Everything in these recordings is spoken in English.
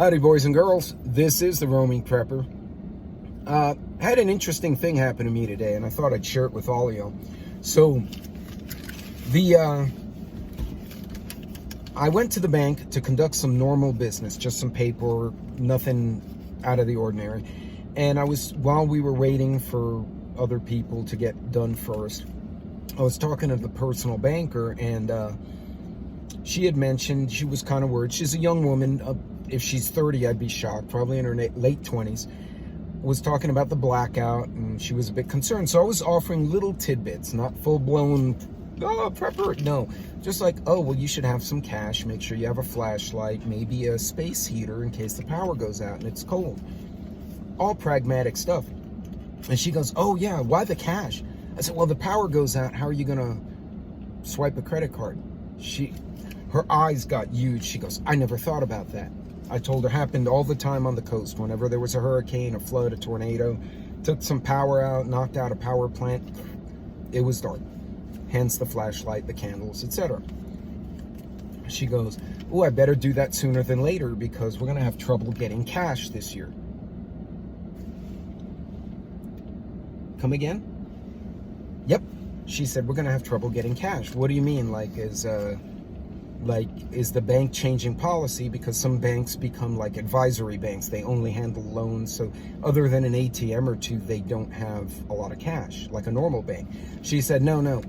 Howdy, boys and girls. This is the Roaming Prepper. Had an interesting thing happen to me today, and I thought I'd share it with all of you. So, I went to the bank to conduct some normal business, just some paperwork, nothing out of the ordinary. And while we were waiting for other people to get done first, I was talking to the personal banker, and she had mentioned she was kind of worried. She's a young woman. If she's 30, I'd be shocked. Probably in her late 20s. Was talking about the blackout, and she was a bit concerned. So I was offering little tidbits, not full-blown, prepper. No, just like, oh, well, you should have some cash. Make sure you have a flashlight, maybe a space heater in case the power goes out and it's cold. All pragmatic stuff. And she goes, oh, yeah, why the cash? I said, well, the power goes out. How are you going to swipe a credit card? Her eyes got huge. She goes, I never thought about that. I told her it happened all the time on the coast. Whenever there was a hurricane, a flood, a tornado, took some power out, knocked out a power plant, it was dark. Hence the flashlight, the candles, etc. She goes, oh, I better do that sooner than later because we're going to have trouble getting cash this year. Come again? Yep. She said, we're going to have trouble getting cash. What do you mean? Is the bank changing policy? Because some banks become like advisory banks. They only handle loans. So other than an ATM or two, they don't have a lot of cash like a normal bank. She said, no.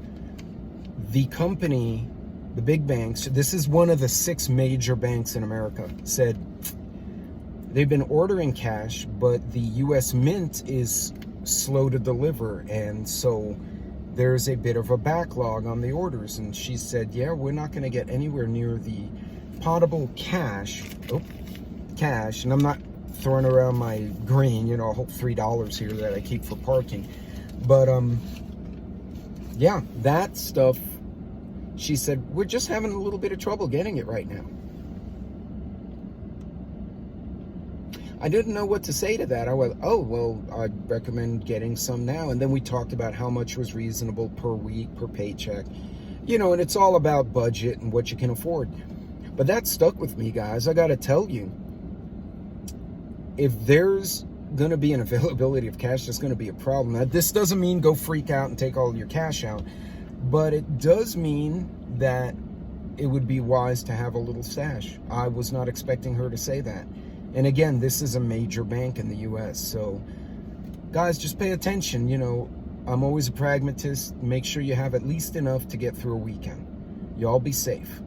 The company, the big banks, this is one of the 6 major banks in America, said they've been ordering cash, but the U.S. Mint is slow to deliver. And so there's a bit of a backlog on the orders. And she said, yeah, we're not going to get anywhere near the potable cash. And I'm not throwing around my green, a whole $3 here that I keep for parking. But, yeah, that stuff, she said, we're just having a little bit of trouble getting it right now. I didn't know what to say to that. I went, oh, well, I'd recommend getting some now. And then we talked about how much was reasonable per week, per paycheck. And it's all about budget and what you can afford. But that stuck with me, guys. I got to tell you, if there's going to be an availability of cash, there's going to be a problem. Now, this doesn't mean go freak out and take all your cash out. But it does mean that it would be wise to have a little stash. I was not expecting her to say that. And again, this is a major bank in the U.S. So, guys, just pay attention. I'm always a pragmatist. Make sure you have at least enough to get through a weekend. Y'all be safe.